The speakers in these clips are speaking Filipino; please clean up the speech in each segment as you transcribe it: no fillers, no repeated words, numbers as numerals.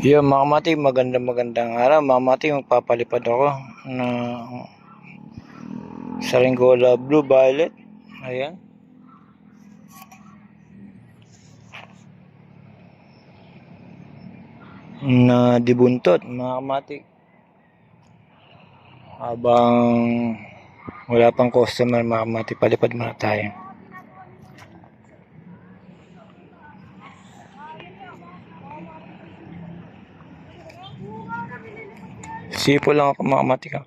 Yo mga mati, magandang araw. Mga mati, magpapalipad ako na Saringola Blue Violet. Ayan. Na dibuntot mga mati. Habang wala pang customer mga mati, palipad muna tayo. Sipo lang ako mga mati ka.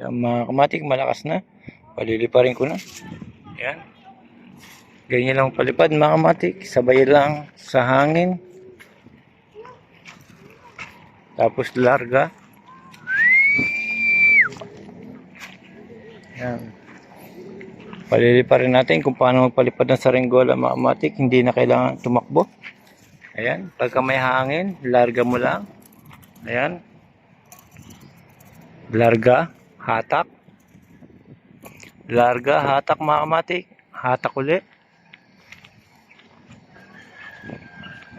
Mga kamatik, malakas na. Paliliparin ko na. Ayan. Ganyan lang palipad mga kamatik. Sabay lang sa hangin. Tapos larga. Ayan. Paliliparin natin kung paano magpalipad ng Saringola mga kamatik. Hindi na kailangan tumakbo. Ayan. Pagka may hangin, larga mo lang. Ayan. Larga, hatak. Larga, hatak mga kamatik. Hatak ulit.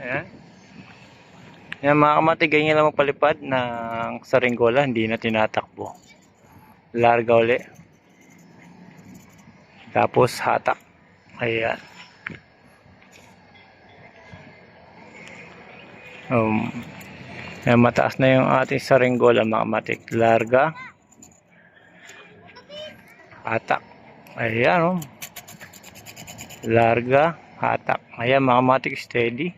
Ayan. Ayan mga kamatik, ganyan lang magpalipad ng Saringola. Hindi na tinatakbo. Larga ulit. Tapos hatak. Ayan. Ayan, mataas na yung ating Saringola mga kamatik. Larga. Hatak. Ayan. Larga. Hatak. Ayan mga kamatik, steady.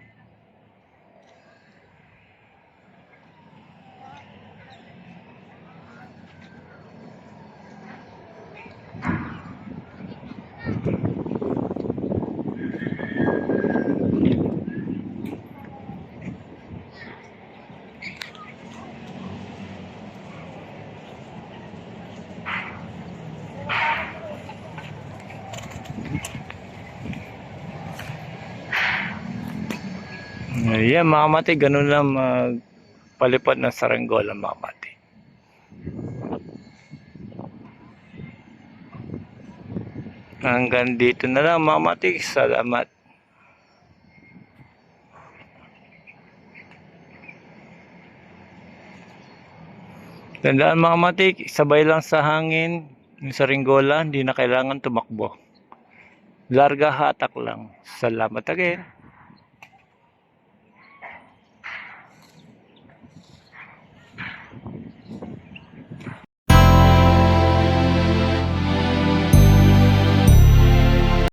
Ayan mga mati, ganun lang magpalipad ng Saringola mga mati. Hanggang dito na lang mga mati, salamat. Tandaan mga mati, sabay lang sa hangin yung Saringola, hindi na kailangan tumakbo. Larga hatak lang. Salamat again.